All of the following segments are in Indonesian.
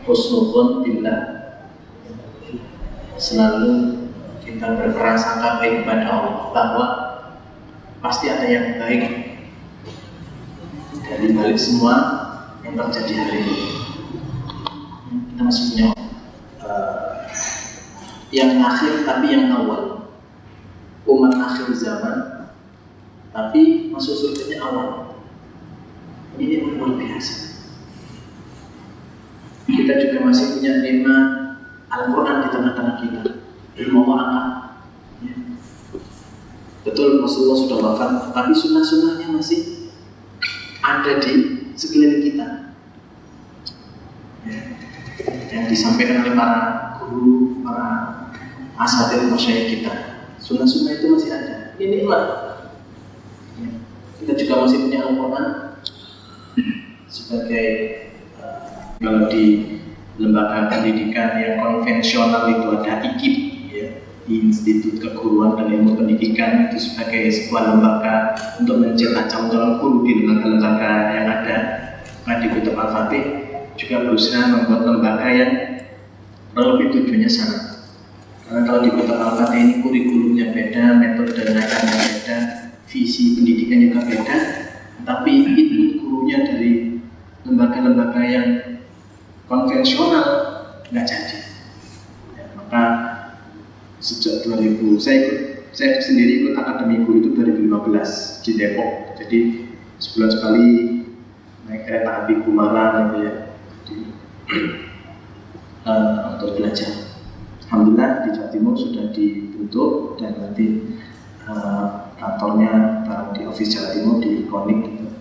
husnudzon billah, selalu kita berprasangka baik kepada Allah bahwa pasti ada yang baik dari balik semua yang terjadi hari ini. Kita masih punya yang akhir tapi yang awal, umat akhir zaman tapi masuk surganya awal. Ini luar biasa. Kita juga masih punya nikmat Al-Quran di tengah-tengah kita, ilmu Allah. Ya. Betul Rasulullah sudah wafat, tapi sunnah-sunnahnya masih ada di sekeliling kita. Ya. Yang disampaikan oleh para guru, para asatidz masyayikh kita, sunnah-sunnah itu masih ada. Ini nikmat. Ya. Kita juga masih punya Al-Quran sebagai kalau di lembaga pendidikan yang konvensional itu ada IKIP, ya, Institut Keguruan dan Ilmu Pendidikan, itu sebagai sebuah lembaga untuk mencetak calon-calon guru di lembaga-lembaga yang ada. Nah, di Kutub Al-Fatih juga berusaha membuat lembaga yang lebih tujuannya sama. Karena kalau di Kutub Al-Fatih ini kurikulumnya beda, metode pengajarnya beda, visi pendidikan juga beda, tapi input gurunya dari lembaga-lembaga yang konvensional nggak jadi. Ya, maka sejak 2000 saya sendiri ikut akademi guru itu 2015 di Depok. Jadi sebulan sekali naik kereta api Kumaran gitu ya, untuk belajar. Alhamdulillah di Jawa Timur sudah dibentuk dan nanti kantornya taruh di Office Jawa Timur di Konik gitu.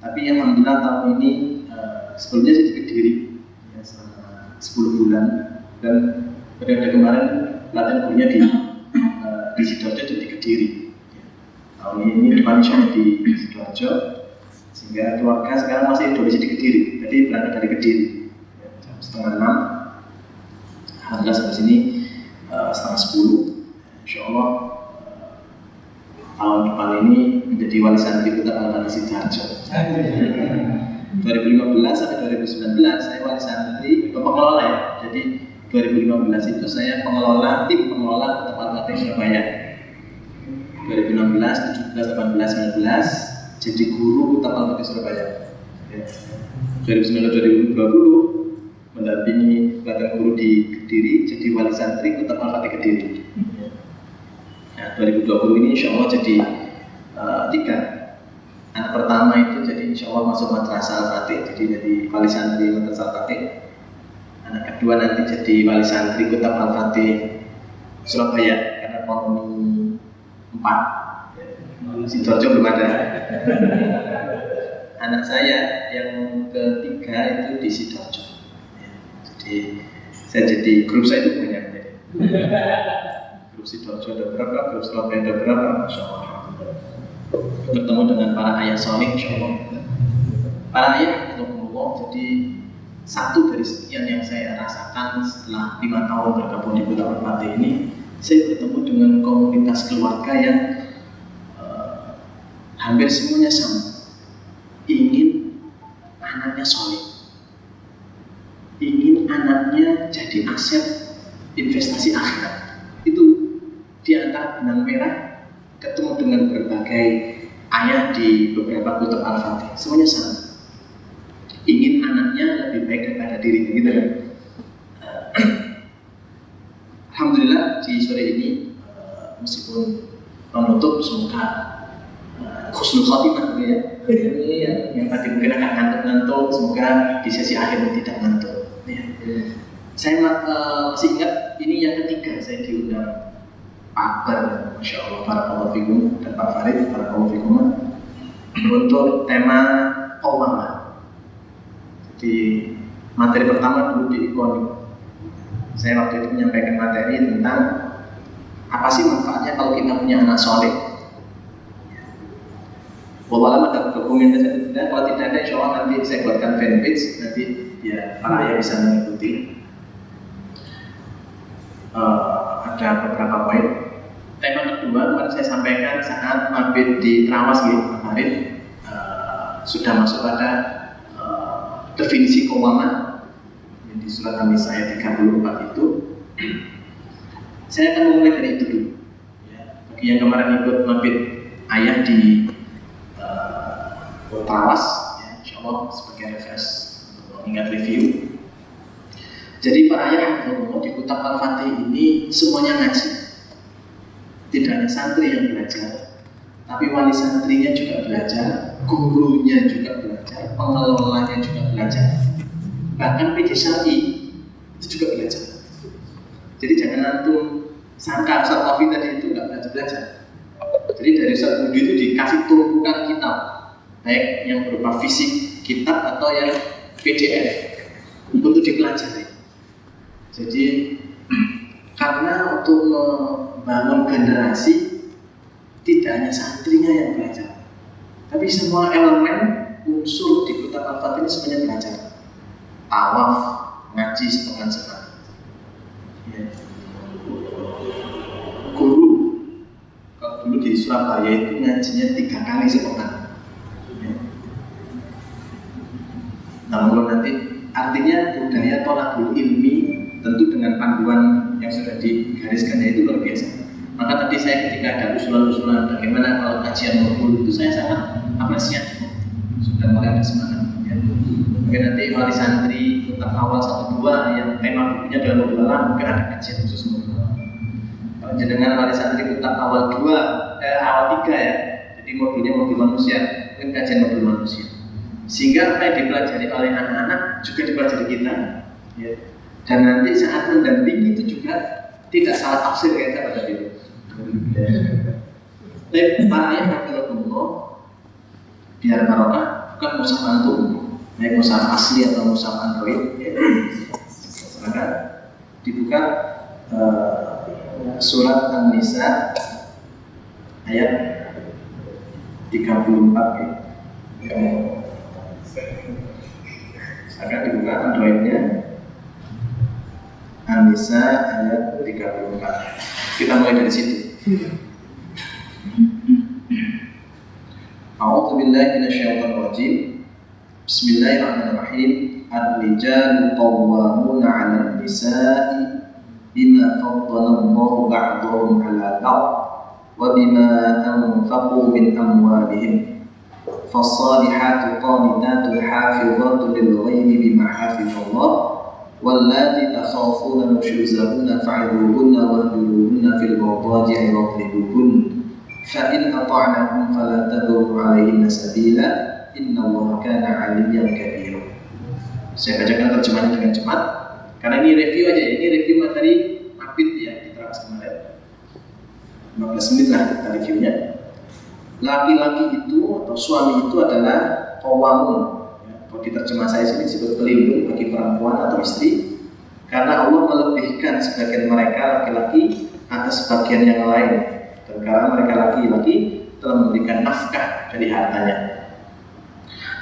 Tapi alhamdulillah tahun ini sebelumnya saya di Kediri ya, selama 10 bulan, dan periode kemarin pelatihan gurunya di Sidoarjo dan di Kediri. Ya. Tahun ini depan insya di Sidoarjo, sehingga keluarga sekarang masih domisili di Kediri, jadi berangkat dari Kediri ya, jam 5:30. Alhamdulillah sampai sini 9:30. Insya Allah tahun depan ini menjadi wali santri Kutub Al-Fatih Sidoarjo. 2015 sampai 2019 saya wali santri pengelola ya. Jadi 2015 itu saya pengelola, tim pengelola Kutub Al-Fatih Surabaya. 2016, 17, 18, 19 jadi guru Kutub Al-Fatih Surabaya. 2019-2020 mendampingi pelatihan guru di Kediri jadi wali santri Kutub Al-Fatih Kediri. Nah, 2020 ini insya Allah jadi 3. Anak pertama itu jadi insya Allah masuk madrasah Al-Fatih, jadi dari wali santri madrasah Al-Fatih. Anak kedua nanti jadi wali santri Kutub Al-Fatih Surabaya karena koloni 4. Sidoarjo belum ada. Anak saya yang ketiga itu di Sidoarjo. Jadi saya jadi grup saya itu banyak. Grup Sidoarjo ada berapa, grup Surabaya ada berapa, Masya Allah. Bertemu dengan para ayah soleh, Insya Allah. Para ayah itu jadi satu dari sekian yang saya rasakan setelah 5 tahun bergabung di Kutub Al-Fatih ini. Saya bertemu dengan komunitas keluarga yang hampir semuanya sama, ingin anaknya soleh, ingin anaknya jadi aset investasi akhirat. Itu di antara benang merah ketemu dengan berbagai ayat di beberapa Kutub Al-Fatih, semuanya sama, ingin anaknya lebih baik daripada dirinya gitu kan. Alhamdulillah di sore ini meskipun menutup semoga husnul khotimah gitu ya. Ini yang tadi mungkin agak ngantuk-ngantuk, semoga di sesi akhir tidak ngantuk ya. Saya masih ingat ini yang ketiga saya diundang Pak Akbar, Masya Allah, Barakallahu Fikum, dan Pak Farid, Barakallahu Fikum, untuk tema Qawamah. Jadi materi pertama dulu di Ikonik. Saya waktu itu menyampaikan materi tentang apa sih manfaatnya kalau kita punya anak soleh. Walau ada dokumentasi tidak, kalau tidak ada, insya Allah nanti saya buatkan fanpage, nanti ya para ayah bisa mengikuti. Ada beberapa poin. Tema kedua kemarin saya sampaikan saat mabit di Trawas gitu, kemarin sudah masuk pada definisi qawwamah di surat An-Nisa ayat 34 itu. Saya akan memulai dari itu dulu. Ya, bagi yang kemarin ikut mabit ayah di Trawas, ya, insya Allah sebagai referensi untuk mengingat review. Jadi para ayah di Kitab Al-Fatih ini semuanya ngaji. Tidak hanya santri yang belajar, tapi wali santrinya juga belajar, gurunya juga belajar, pengelolanya juga belajar. Bahkan PJ Syar'i itu juga belajar. Jadi jangan antum sangka Ustaz Taufik tadi itu nggak belajar. Jadi dari Ustaz Budi itu dikasih tumpukan kitab, baik yang berupa fisik kitab atau yang PDF untuk dipelajari. Jadi karena untuk membangun generasi tidak hanya santrinya yang belajar, tapi semua elemen unsur di Kitab Al-Fatih ini semuanya belajar. Tawaf, ngaji setengah-setengah. Ya. Guru, kalau dulu di Surabaya itu ngajinya 3 kali sepekan. Ya. Nah, kalau nanti artinya budaya tolakul ilmi tentu dengan panduan yang sudah digariskannya itu luar biasa. Maka tadi saya ketika ada usulan-usulan bagaimana kalau kajian modul itu saya sangat apresiasi. Sudah mulai ada semangat. Ya. Mungkin nanti wali santri tetap awal 1-2 yang tema bukunya dalam modul alam mungkin ada kajian khusus modul alam. Kalau jenengan wali santri tetap awal 3 ya. Jadi modulnya modul manusia, mungkin kajian modul manusia. Sehingga apa yang dipelajari oleh anak-anak juga dipelajari kita. Ya. Dan nanti saat mendampingi itu juga tidak salah tafsir kayak saya pada itu. Tapi para ayah hafizahullah biar barokah bukan mushaf antum, baik mushaf asli atau mushaf Android. Ya. Maka dibuka surat An-Nisa ayat 34 ya. Akan dibuka Androidnya An-Nisa ayat 34. Kita mulai dari situ. A'udzu billahi minasyaitonir rajim. Bismillahirrahmanirrahim. Ar-rijalu qawwamuna 'alan nisa'i bima faddala Allahu ba'dahum 'ala ba'd wa bima anfaqu min amwalihim. Fas-salihatu qanitatun hafizatun lil-ghaibi bima hafizallah. واللاتي تخافون نشوزهن فعظوهن واهجروهن في المضاجع واضربوهن فإن أطعنكم فلا تبغوا عليهن سبيلا إن الله كان عليا كبيرا. Saya bacakan terjemahan dengan cepat karena ini review aja, ini review materi mabit ya di Trawas kemarin. 15 menit lah kita reviewnya. Laki-laki itu atau suami itu adalah qawamun. Kalau diterjemah saya sini disebut pelindung bagi perempuan atau istri, karena Allah melebihkan sebagian mereka laki-laki atas sebagian yang lain, dan karena mereka laki-laki telah memberikan nafkah dari hartanya.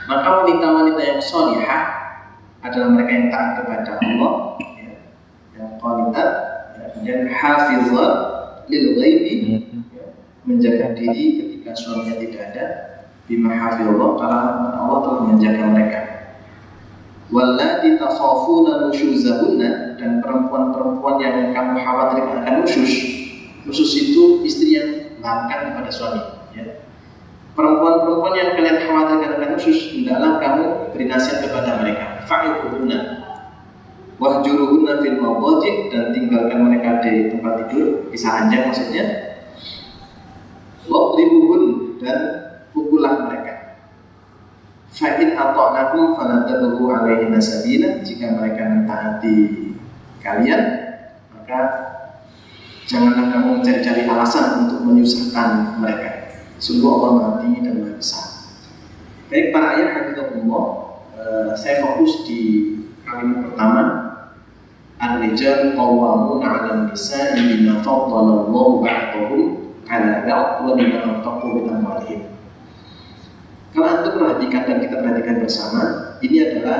Maka wanita-wanita yang sholihah adalah mereka yang taat kepada Allah, ya, yang qanitat, yang hafizat lil ghaibi, ya, menjaga diri ketika suaminya tidak ada. Bima hafizallah, karena Allah telah menjaga mereka. Wallati takhafuna nusyuzahunna, dan perempuan-perempuan yang kamu khawatirkan akan nusyuz. Nusyuz itu istri yang melakukan kepada suami. Ya. Perempuan-perempuan yang kalian khawatirkan akan nusyuz, hendaklah kamu beri nasihat kepada mereka. Fa'iquhunna wahjuruhunna fil mawdaji', dan tinggalkan mereka di tempat tidur, bisa ranjang maksudnya. Wadribuhun, dan pukullah mereka. Fa'in ata'nakum fala tabghu 'alaihinna sabila, jika mereka mentaati kalian, maka janganlah kamu mencari-cari alasan untuk menyusahkan mereka. Sungguh Allah Maha dan Maha Besar. Baik para ayah hafizahullah, saya fokus di kalimat pertama. Ar-rijalu qawwamuna 'alan nisa'i bima faddala Allahu ba'dahum 'ala ba'd wa bima anfaqu min amwalihim. Kalau antum perhatikan dan kita perhatikan bersama, ini adalah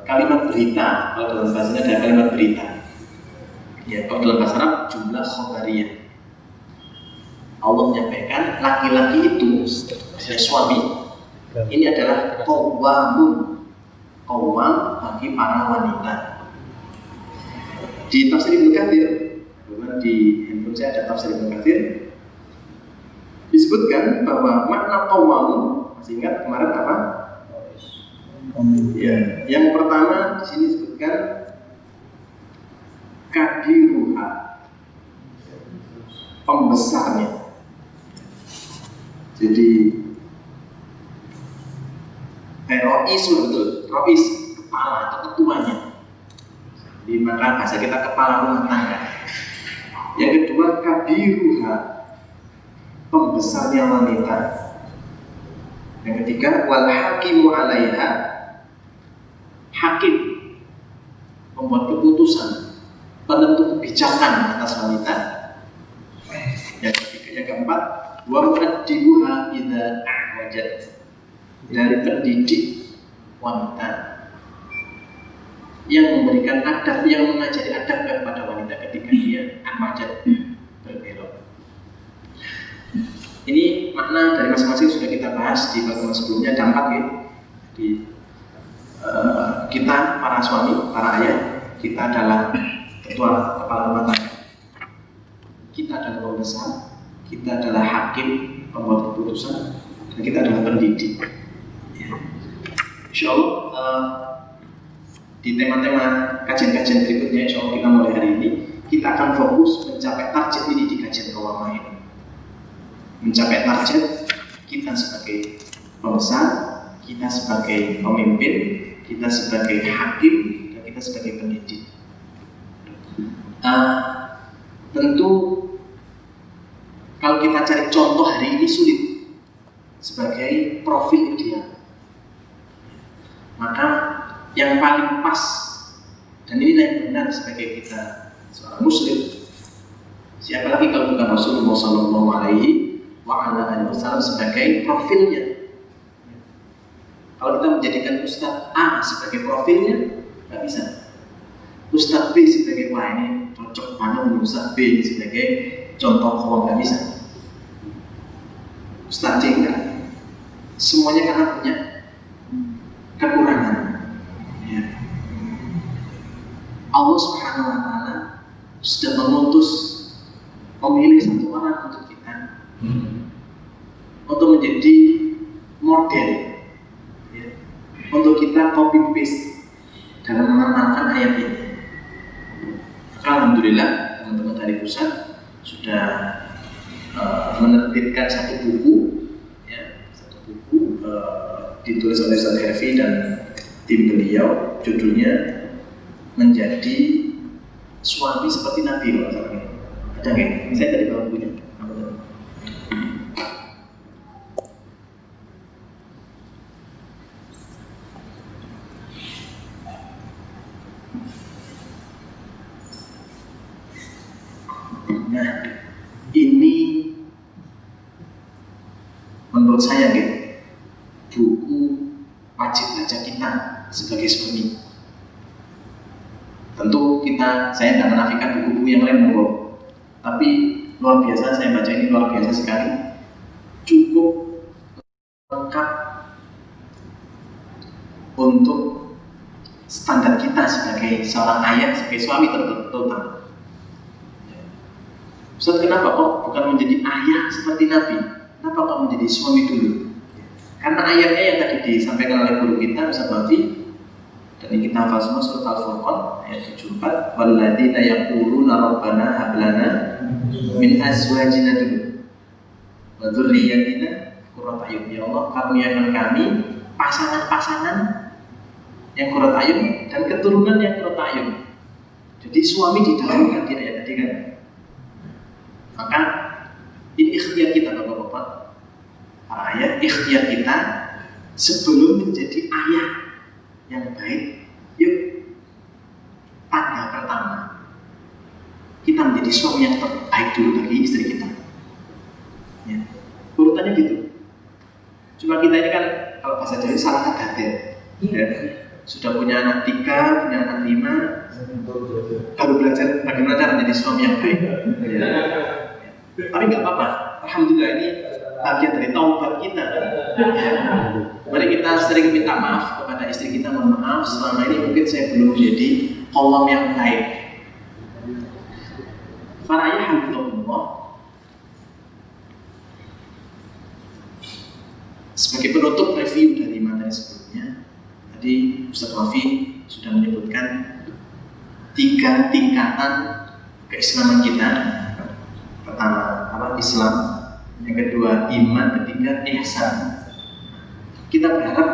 kalimat berita. Kalau dalam bahasa Indonesia ada kalimat berita. Ya, kalau dalam bahasa Arab jumlah khobariyah. Allah menyampaikan laki-laki itu, misalnya suami, Ini adalah qawwamun, qawwam bagi para wanita. Di tafsir Ibnu Katsir, di handphone saya ada tafsir Ibnu Katsir, disebutkan bahwa makna qawwamun, masih ingat kemarin apa? Ya, yang pertama di sini disebutkan kabiruha, pembesarnya. Jadi rois betul, rois kepala atau ketuanya. Di maka bahasa kita kepala rumah tangga. Yang kedua kabiruha, pembesarnya wanita. Yang ketiga wal hakimu alaiha, hakim, membuat keputusan, penentu kebijakan atas wanita. Yang ketiga, yang keempat wa mu'addibuha idza a'wajat, dari pendidik wanita yang memberikan adab, yang mengajari adab kepada wanita ketika dia a'wajat, berbelok. Ini makna dari masing-masing sudah kita bahas di pertemuan sebelumnya, dampak ya. Jadi kita para suami, para ayah, kita adalah ketua kepala rumah tangga, kita adalah pembesar, kita adalah hakim, pembuat keputusan, dan kita adalah pendidik. Insya Allah di tema-tema kajian-kajian berikutnya, insya Allah kita mulai hari ini, kita akan fokus mencapai target ini di kajian kawamah ini. Mencapai target kita sebagai pembesar, kita sebagai pemimpin, kita sebagai hakim, dan kita sebagai pendidik. Tentu kalau kita cari contoh hari ini sulit sebagai profil ideal. Maka yang paling pas, dan inilah yang benar sebagai kita seorang muslim, siapa lagi kalau bukan Rasulullah SAW sebagai profilnya. Kalau kita menjadikan Ustadz A sebagai profilnya, nggak bisa. Ustadz B sebagai wah ini cocok banget dengan Ustadz B sebagai contoh kawan, nggak bisa. Ustadz C enggak. Semuanya karena punya kekurangan. Ya. Allah Subhanahu Wa Taala sudah mengutus, memilih satu orang untuk kita, untuk menjadi model, ya, untuk kita copy paste dalam mengamalkan ayat ini. Alhamdulillah teman-teman dari pusat sudah menerbitkan satu buku, ya, ditulis oleh Ustaz Herfi dan tim beliau, judulnya Menjadi Suami Seperti Nabi. Ada nggak? Saya tadi bawa bukunya. Nah, ini menurut saya buku wajib baca kita sebagai suami. Tentu saya tidak menafikan buku-buku yang lain monggo, tapi luar biasa, saya baca ini luar biasa sekali, cukup lengkap untuk standar kita sebagai seorang ayah, sebagai suami terutama. Ustaz, kenapa kok bukan menjadi ayah seperti Nabi? Kenapa kok menjadi suami dulu? Karena ayatnya yang tadi disampaikan oleh guru kita, Ustaz Bafi, dan ini kita hafal semua, surat Al-Furqan ayat 74, walladzina yaquluna rabbana hab lana min azwajina wa dzurriyyatina qurrata a'yun. Ya Allah, karuniakan kami pasangan-pasangan yang qurrata a'yun dan keturunan yang qurrata a'yun. Jadi suami didahulukan di ayat tadi kan. Maka ini ikhtiar kita Bapak-bapak, para ayah, ikhtiar kita sebelum menjadi ayah yang baik. Yuk, tanda pertama, kita menjadi suami yang terbaik dulu bagi istri kita. Ya, urutannya gitu. Cuma kita ini kan kalau bahasa Jawa salah kadaden. Ya, sudah punya anak 3, punya anak 5, baru belajar bagaimana cara menjadi suami yang baik. Ya. Tapi nggak apa-apa. Alhamdulillah ini bagian dari taubat kita kan. Mari kita sering minta maaf kepada istri kita, mohon maaf selama ini mungkin saya belum menjadi qawwam yang baik. Para ayah hafizahumullah, sebagai penutup review dari materi sebelumnya, tadi Ustaz Wafi sudah menyebutkan 3 tingkatan keislaman kita. Pertama, Islam. Yang kedua, iman. Ketiga, ihsan. Kita berharap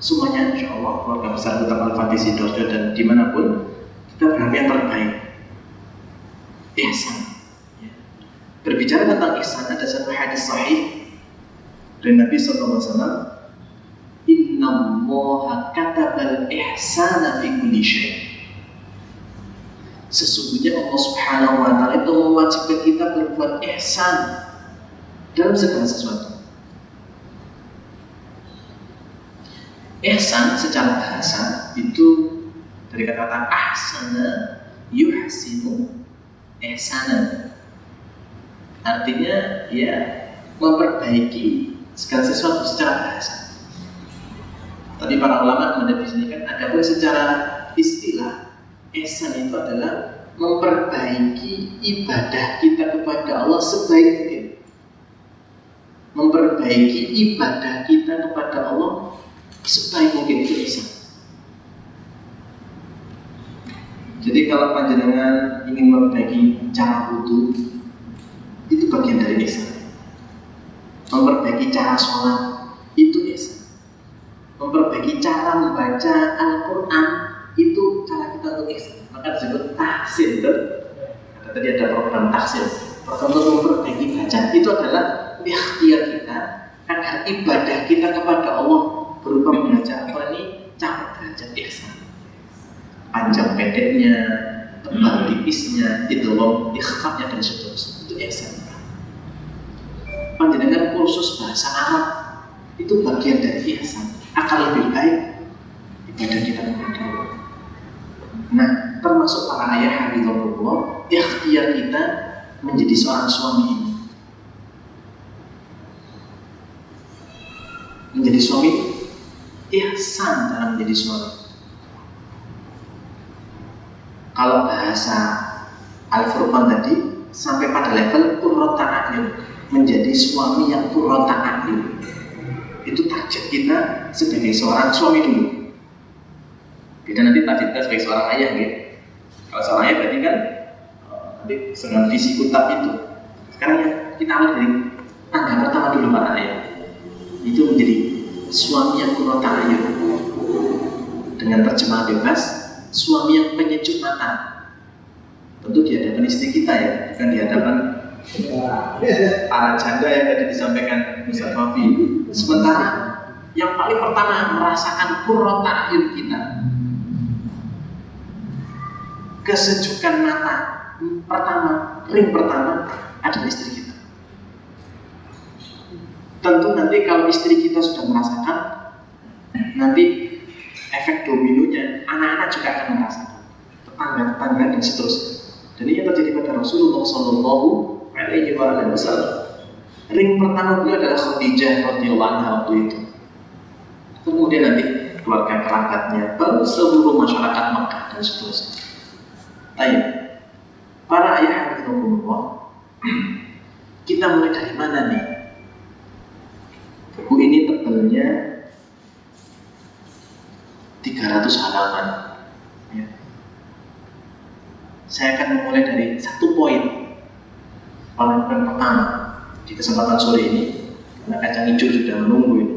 semuanya, insya Allah, keluarga besar Kota Al-Fatih Sidoarjo dan dimanapun, kita berharap yang terbaik. Ihsan. Berbicara tentang ihsan, ada satu hadis sahih dari Nabi SAW. Inna Allaha katabal ihsana fi kulli syai'. Sesungguhnya Allah Subhanahu wa Ta'ala itu mewajibkan kita berbuat ihsan dalam segala sesuatu. Ihsan secara bahasa itu dari kata-kata ahsana yuhsinu ihsana. Artinya ya memperbaiki segala sesuatu secara bahasa. Tadi para ulama mendefinisikan ada pun secara istilah. Ihsan itu adalah memperbaiki ibadah kita kepada Allah sebaik mungkin. Memperbaiki ibadah kita kepada Allah sebaik mungkin, itu ihsan. Jadi kalau panjenengan ingin memperbaiki cara wudu, itu bagian dari ihsan. Memperbaiki cara sholat, itu ihsan. Memperbaiki cara membaca Al-Quran, itu cara kita untuk ihsan. Maka disebut tahsin. Tadi ada program tahsin, program untuk memperbaiki bacaan. Itu adalah ikhtiar kita agar ibadah kita kepada Allah berupa membaca Al-Quran ini capai derajat ihsan. Panjang pendeknya, tebal tipisnya, idgham ikhfa'nya dan seterusnya, itu ihsan. Panjenengan kursus bahasa Arab, itu bagian dari ihsan. Akan lebih baik ibadah kita kepada Allah. Nah, termasuk para ayah hafizahumullah, ikhtiar kita menjadi seorang suami ini. Menjadi suami, ihsan dalam menjadi suami. Kalau bahasa Al-Furqan tadi sampai pada level qurrata a'yun, menjadi suami yang qurrata a'yun. Itu target kita sebagai seorang suami dulu. Beda nanti target kita sebagai seorang ayah gitu. Kalau seorang ayah berarti kan nanti dengan visi kutab itu. Sekarang ya kita awal dari tangga pertama dulu para ayah. Itu menjadi suami yang qurrata a'yun. Dengan terjemahan bebas, suami yang penyejuk mata. Tentu di hadapan istri kita ya, bukan di hadapan para janda yang tadi disampaikan Ustaz Wafi. Sementara yang paling pertama merasakan qurrata a'yun kita, kesejukan mata pertama, ring pertama adalah istri kita. Tentu nanti kalau istri kita sudah merasakan, nanti efek dominonya anak-anak juga akan merasakan, tetangga-tetangga dan seterusnya. Dan ini yang terjadi pada Rasulullah Shallallahu Alaihi Wasallam. Ring pertama beliau adalah Khadijah radhiyallahu anha waktu itu. Kemudian nanti keluarga kerabatnya, baru seluruh masyarakat Mekah dan seterusnya. Baik, para ayah hafizahumullah, kita mulai dari mana nih? Buku ini tebalnya 300 halaman. Ya. Saya akan memulai dari satu poin paling pertama di kesempatan sore ini, karena kacang hijau sudah menunggu ini.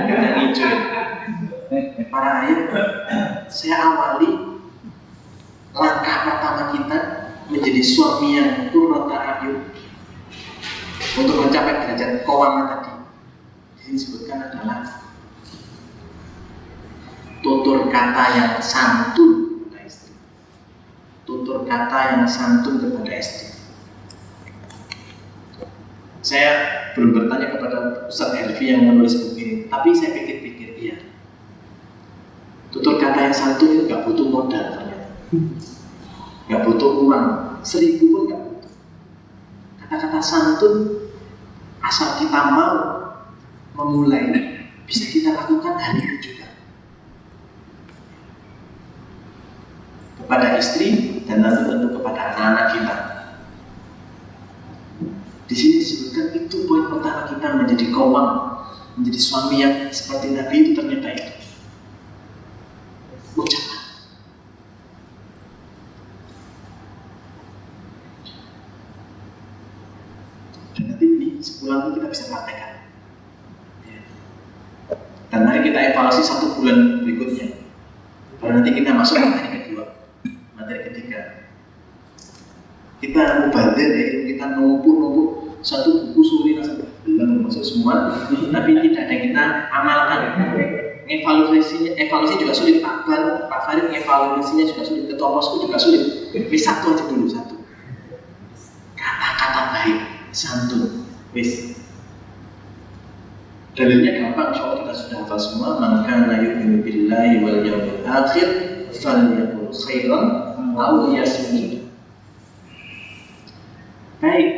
Kacang hijau. Para ayah, saya awali langkah pertama kita menjadi suami yang qurrata a'yun untuk mencapai derajat qawamah tadi. Di sini disebutkan adalah tutur kata yang santun kepada istri. Tutur kata yang santun kepada istri. Saya belum bertanya kepada Ustaz Herfi yang menulis buku ini, tapi saya pikir-pikir iya. Tutur kata yang santun itu gak butuh modal ternyata. Gak butuh uang, 1000 pun gak butuh. Kata-kata santun asal kita mau memulai bisa kita lakukan hari ini juga kepada istri dan nanti tentu kepada anak-anak kita. Di sini disebutkan itu poin pertama kita menjadi qawwam, menjadi suami yang seperti Nabi itu ternyata itu ucapan. Dan nanti ini sebulan kita bisa praktekkan. Dan mari kita evaluasi 1 bulan berikutnya. Baru nanti kita masuk ke materi kedua, materi ketiga. Kita mubadir ya, kita numpuk satu buku suri sampai belum masuk semua, tapi tidak ada yang kita amalkan. Evaluasi juga sulit. Pak Farid evaluasinya juga sulit, ketua posku juga sulit. Wis satu aja dulu, satu. Kata-kata baik, santun, wis. Dalilnya gampang, insya Allah kita sudah hafal semua. Man kana yu'minu billahi wal yawmil akhir falyaqul khairan aw liyasmut. Baik,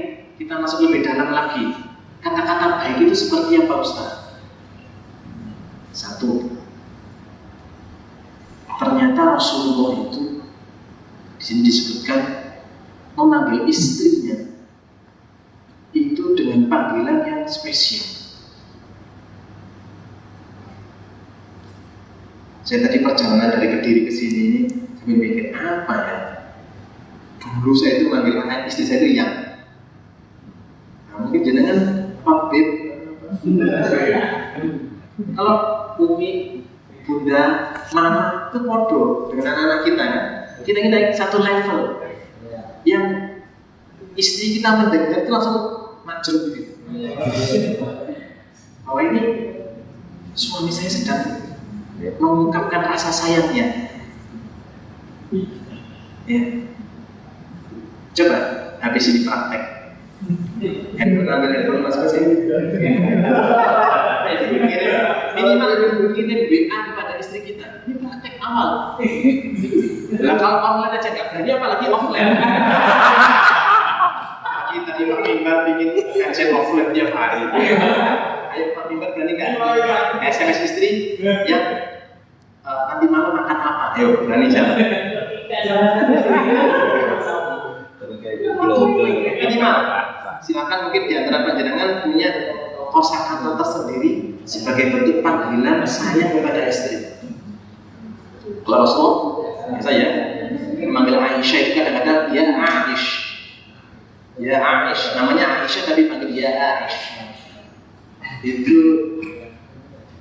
kita masuk lebih dalam lagi. Kata-kata baik itu seperti apa, Ustaz? 1. Ternyata Rasulullah itu di sini disebutkan memanggil istrinya itu dengan panggilan yang spesial. Saya tadi perjalanan dari Kediri ke sini ini sambil mikir apa ya? Dulu saya itu manggil anak istri saya itu yang. Nah, mungkin jenengan Beb. Kalau Umi, Bunda, Mama itu podo dengan anak-anak kita ya. Kita satu level. Yang istri kita mendengar itu langsung majul gitu. Bahwa ini suami saya sedang mengungkapkan rasa sayangnya. Ya. Coba habis ini praktek. Handphone masing-masing. Minimal kirim WA kepada istri kita. Ini praktek awal. Lah kalau online aja nggak berani, apalagi offline. Kita di Pak Mimbar bikin kajian offline tiap hari. Ayo Pak Mimbar berani nggak? SMS istri yang nanti malam makan apa? Ayo berani jalan. Minimal. Silakan mungkin di antara panjenengan punya kosakata tersendiri sebagai bentuk panggilan sayang kepada istri. Kalau Rasulullah, saya memanggil Aisyah itu kadang-kadang ya Aish, ya Aish, namanya Aisyah tapi panggil ya Aish. Itu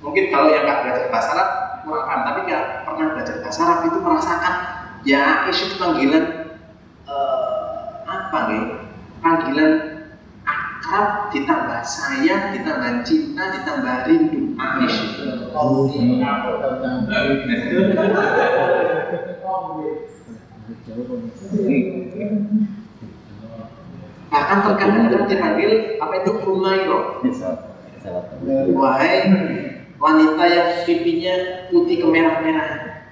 mungkin kalau yang nggak belajar bahasa Arab kurang paham, tapi kalau pernah belajar bahasa Arab itu merasakan ya Aish itu panggilan apa nih? Panggilan akrab ditambah sayang, ditambah cinta, ditambah rindu. Aish. Bahkan terkadang ada dipanggil apa itu Rumairo. Wahai wanita yang pipinya putih kemerah-merahan.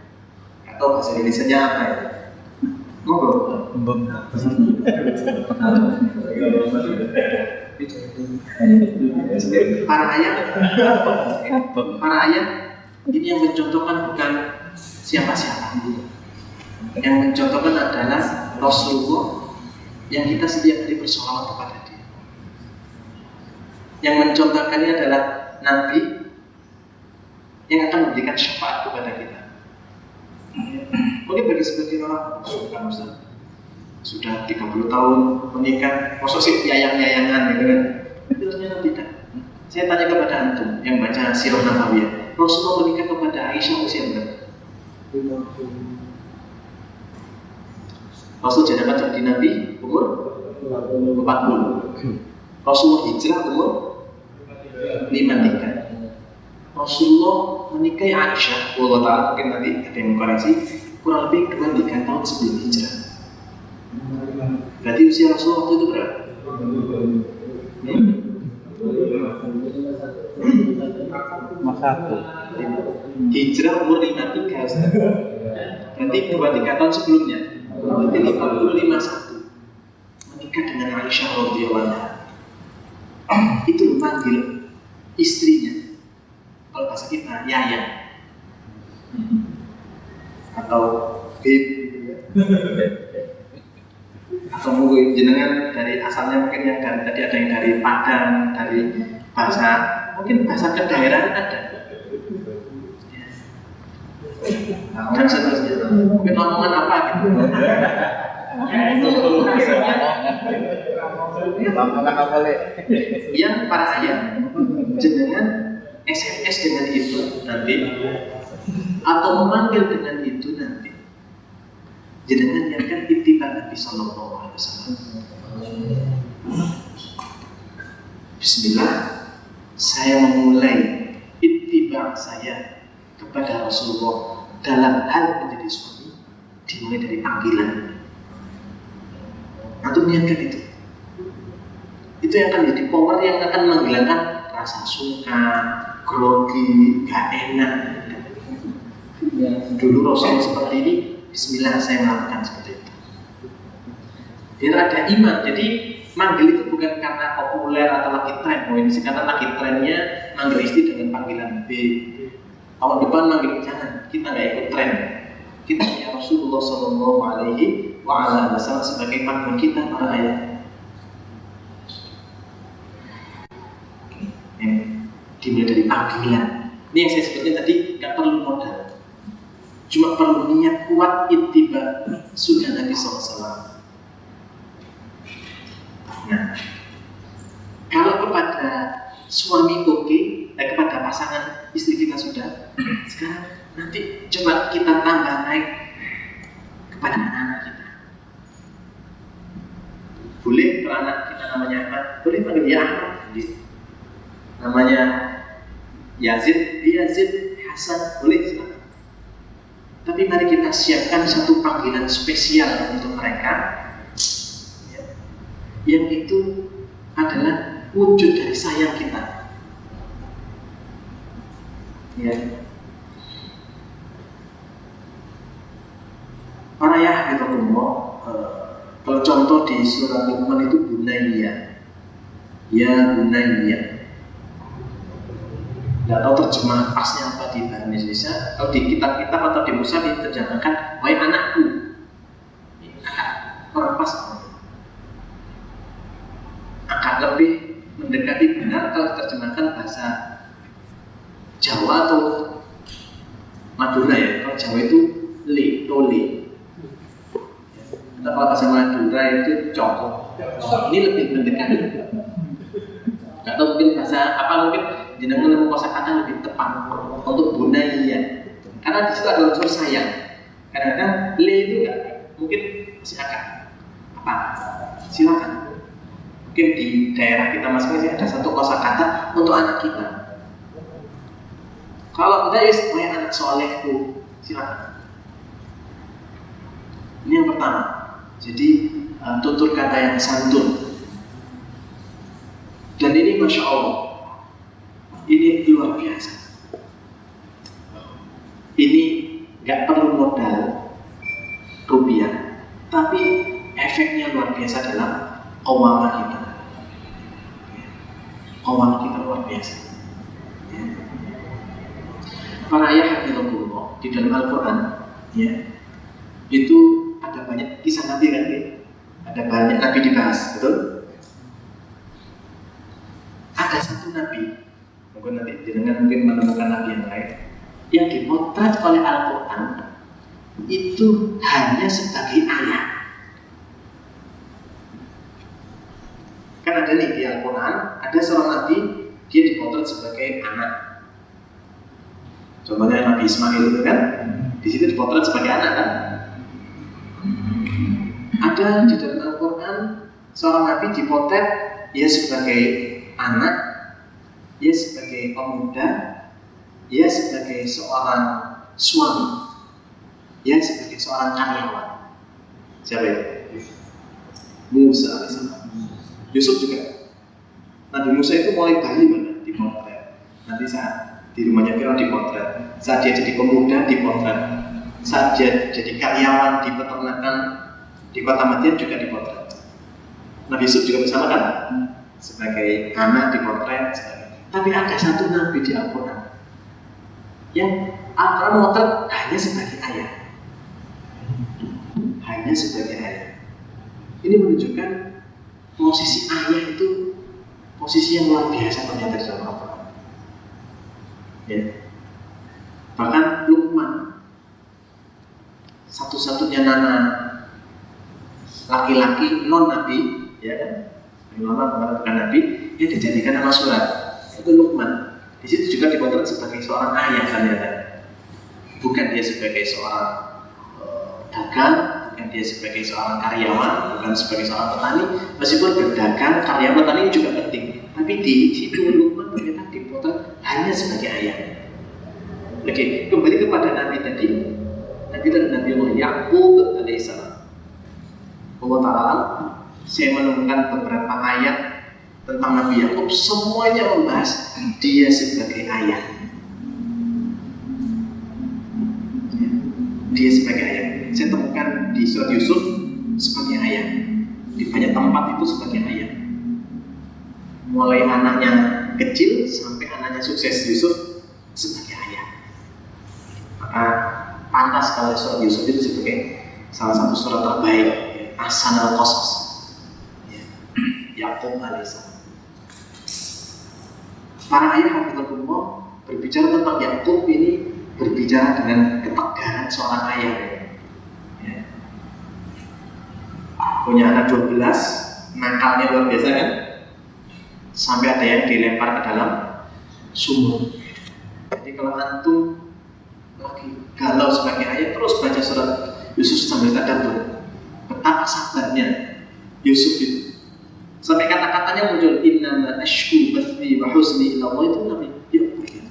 Atau bahasa Indonesia apa ya? Para ayah ini yang mencontohkan bukan siapa-siapa. Yang mencontohkan adalah Rasulullah yang kita setiap hari bersolawat kepada dia. Yang mencontohkannya adalah Nabi yang akan memberikan syafaat kepada kita. Mungkin bagi sebagian orang, sudah 30 tahun menikah, maksud sih yayang-yayangan gitu kan? Itu ternyata tidak. Saya tanya kepada antum yang baca Sirah Nabawiyah, Rasulullah menikah kepada Aisyah usia berapa? Rasul jadi Nabi umur 40. Rasulullah hijrah umur 53. Rasulullah menikahi Aisyah, Allah Ta'ala mungkin nanti ada yang mengkoreksi, kurang lebih 3 tahun sebelum hijrah. Berarti usia Rasulullah waktu itu berapa? Hijrah umur 53 Ustaz. Berarti 2-3 tahun sebelumnya. Berarti 50-51. menikah dengan Aisyah radhiyallahu anha, itu memanggil istrinya, kalau bahasa kita yaya atau bib gitu ya. Atau mungkin jenengan dari asalnya mungkin yang dari tadi ada yang dari Padang, dari bahasa mungkin bahasa kedaerahan ada. Dan seterusnya mungkin omongan apa gitu. Yang para ayah jenengan SMS dengan itu nanti atau memanggil dengan itu nanti jenengan yang kan ittiba Nabi sallallahu alaihi wasallam. Bismillah, saya memulai ittiba saya kepada Rasulullah dalam hal menjadi suami dimulai dari panggilan. Antum niatkan itu. Itu yang akan jadi power yang akan menghilangkan rasa suka, grogi, gak enak. Dulu Rasul seperti ini, Bismillah saya melakukan seperti itu. Biar ada iman. Jadi manggil itu bukan karena populer atau lagi tren. Oh ini sekarang lagi trennya manggil istri dengan panggilan B. Tahun depan manggil jangan. Kita nggak ikut tren. Kita ya Rasulullah Sallallahu Alaihi Wasallam sebagai panggilan kita para ayah. Dimulai dari panggilan. Ini yang saya sebutkan tadi, nggak perlu modal, cuma perlu niat kuat ittiba sunnah Nabi SAW. Nah, kalau kepada suami kepada pasangan istri kita sudah, sekarang nanti coba kita tambah naik kepada anak-anak kita. Boleh kalau anak kita namanya Ahmad, boleh panggil dia Ahmad. Namanya Yazid, Hasan, boleh silakan. Tapi mari kita siapkan satu panggilan spesial untuk mereka, ya, yang itu adalah wujud dari sayang kita. Ya. Para ayah gitu kalau contoh di surat Luqman itu Bunayya, ya Bunayya. Nggak tahu terjemahan pasnya apa di bahasa Indonesia. Kalau di kitab-kitab atau di Musa diterjemahkan wahai anakku. Kurang pas. Akan lebih mendekati benar kalau diterjemahkan bahasa Jawa atau Madura ya. Kalau Jawa itu tole. Kalau bahasa Madura itu cokok. Ini lebih mendekati. Nggak tahu mungkin bahasa apa, mungkin jenengan menemukan kosakata lebih tepat untuk Bunayya, karena di situ ada unsur sayang. Kadang-kadang le itu enggak, mungkin masih agak apa? Silakan. Mungkin di daerah kita masing-masing ada satu kosakata untuk anak kita. Kalau tidak ya supaya anak solehku, silakan. Ini yang pertama. Jadi tutur kata yang santun. Dan ini Masya Allah, ini luar biasa. Ini gak perlu modal rupiah, tapi efeknya luar biasa dalam qawamah kita. Qawamah kita luar biasa. Para ayah hafizahullah di dalam Al-Quran, ya, itu ada banyak kisah Nabi kan, ya? Ada banyak Nabi dibahas, betul? Ada satu Nabi, mungkin nanti jenengan mungkin menemukan Nabi yang lain, yang dipotret oleh Al-Quran itu hanya sebagai ayah. Kan ada nih di Al-Quran, ada seorang Nabi, dia dipotret sebagai anak. Contohnya Nabi Ismail itu kan, di situ dipotret sebagai anak kan. Ada di dalam Al-Quran seorang Nabi dipotret ya sebagai anak, ya sebagai pemuda, ya sebagai seorang suami, ya sebagai seorang karyawan. Siapa itu? Musa alaihissalam. Yusuf juga. Nabi Musa itu mulai bayi mana dipotret. Nanti saat di rumahnya Firaun dipotret. Saat dia jadi pemuda dipotret. Saat dia jadi karyawan di peternakan di kota Madian juga dipotret. Nabi Yusuf juga bersama kan? Sebagai anak dipotret. Tapi ada satu nabi di Al-Quran yang Al-Quran memotret hanya sebagai ayah. Hanya sebagai ayah. Ini menunjukkan posisi ayah itu posisi yang luar biasa ternyata di dalam Al-Quran. Ya. Bahkan Luqman, satu-satunya nama laki-laki non nabi, ya kan? Bukan nabi, dia dijadikan nama surat. Itu Luqman. Di situ juga dipotret sebagai seorang ayah ternyata. Bukan dia sebagai seorang dagang, bukan dia sebagai seorang karyawan, bukan sebagai seorang petani. Meskipun berdagang, karyawan, petani juga penting. Tapi di situ Luqman ternyata dipotret hanya sebagai ayah. Oke, kembali kepada Nabi tadi. Nabi Allah Ya'qub alaihissalam. Allah Ta'ala, saya menemukan beberapa ayat tentang Nabi Ya'qub, semuanya membahas dia sebagai ayah. Dia sebagai ayah. Saya temukan di surat Yusuf sebagai ayah. Di banyak tempat itu sebagai ayah. Mulai anaknya kecil sampai anaknya sukses, Yusuf sebagai ayah. Maka pantas kalau surat Yusuf itu sebagai salah satu surat terbaik, Ahsan al-Qasas, Ya'qub alaihissalam. Para ayah hafizahullah berbicara tentang Ya'qub ini berbicara dengan ketegaran seorang ayah. Ya. Punya anak 12, nakalnya luar biasa kan? Sampai ada yang dilempar ke dalam sumur. Jadi kalau antum lagi galau sebagai ayah, terus baca surat Yusuf sambil tadabbur. Betapa sabarnya Yusuf itu. Sampai kata-katanya muncul, innama ashku bathi wa huzni ila Allah, itu Nabi Ya'qub.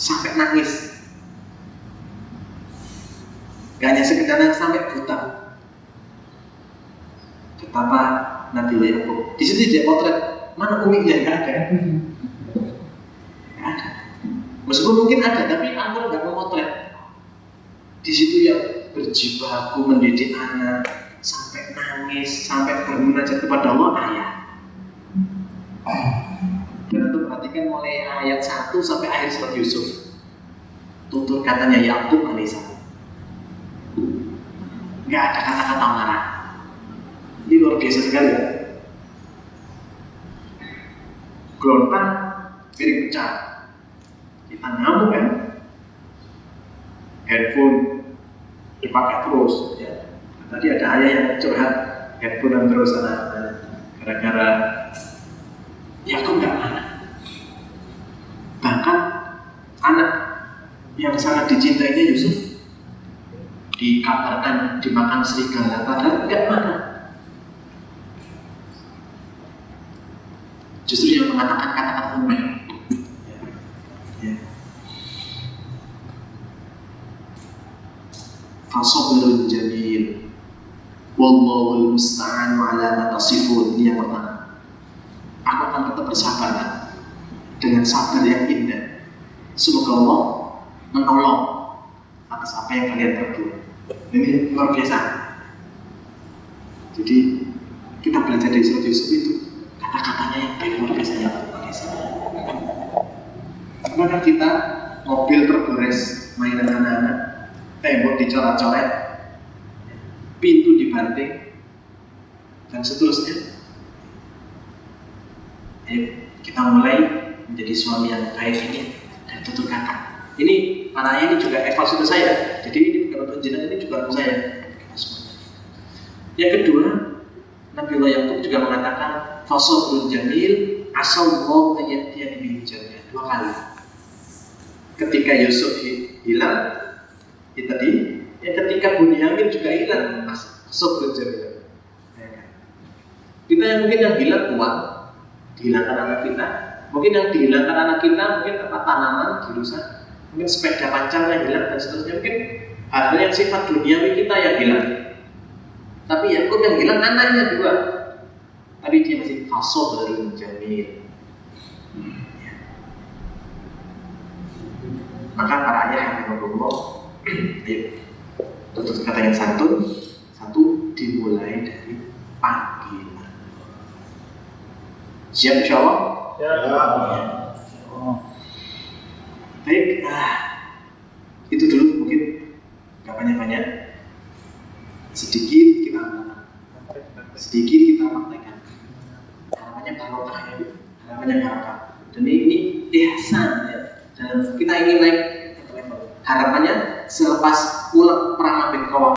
Sampai nangis. Gak hanya sekedar nangis, sampai buta. Betapa Nabi Ya'qub. Di situ dia potret, mana umiknya? Gak ada. Gak ada. Meskipun mungkin ada, tapi Al-Quran gak memotret. Di situ yang berjibaku mendidik anak, sampai nangis, sampai bermunajat kepada Allah, ayah. Dan itu perhatikan mulai ayat 1 sampai akhir surat Yusuf. Tutur katanya Ya'qub alaihissalam. Gak ada kata-kata marah. Ini luar biasa sekali ya. Gelontang, piring pecah. Kita ngamuk kan? Handphone dipakai terus ya. Tadi ada ayah yang curhat handphone terus gara-gara Ya'qub nggak marah. Bahkan anak yang sangat dicintainya Yusuf dikabarkan dimakan serigala, padahal nggak marah. Justru yang mengatakan kata-kata marah. Fasabrun jamil wallahul musta'an ala ma tasifun. Ini yang pertama. Aku akan tetap bersabar dengan sabar yang indah. Semoga Allah menolong atas apa yang kalian perbuat. Ini luar biasa. Jadi kita belajar dari surat Yusuf itu, kata-katanya yang baik, luar biasa, yang luar biasa. Maka kita mobil tergores mainan anak-anak, tembok dicoret-coret, pintu dibanting, dan seterusnya. Kita mulai menjadi suami yang baik ini dan tutur kata. Ini para ayah ini juga evaluasi untuk saya. Jadi ini bukan untuk jenengan, ini juga untuk saya. Yang kedua, Nabiullah Ya'qub juga mengatakan fasabrun jamil asallahu ayyatiyani bil jannah. 2 kali. Ketika Yusuf hilang, itu tadi, ketika Bunyamin juga hilang, fasabrun jamil. Kita yang mungkin yang hilang uang, dihilangkan anak kita, mungkin yang dihilangkan anak kita, mungkin tanaman dirusak, mungkin sepeda pacarnya hilang dan seterusnya, mungkin hal yang sifat duniawi kita yang hilang. Tapi Ya'qub yang hilang anaknya 2, tapi dia masih fasabrun jamil. Maka para ayah yang bergumul, ayo tutur kata yang santun, 1, dimulai dari panggilan. Siap insya Allah? Baik, itu dulu mungkin gak banyak-banyak. Sedikit kita praktekkan. Harapannya barokah ya, harapannya barokah. Dan ini ihsan ya. Dan kita ingin naik ke level. Harapannya selepas pulang perang Abid Qawam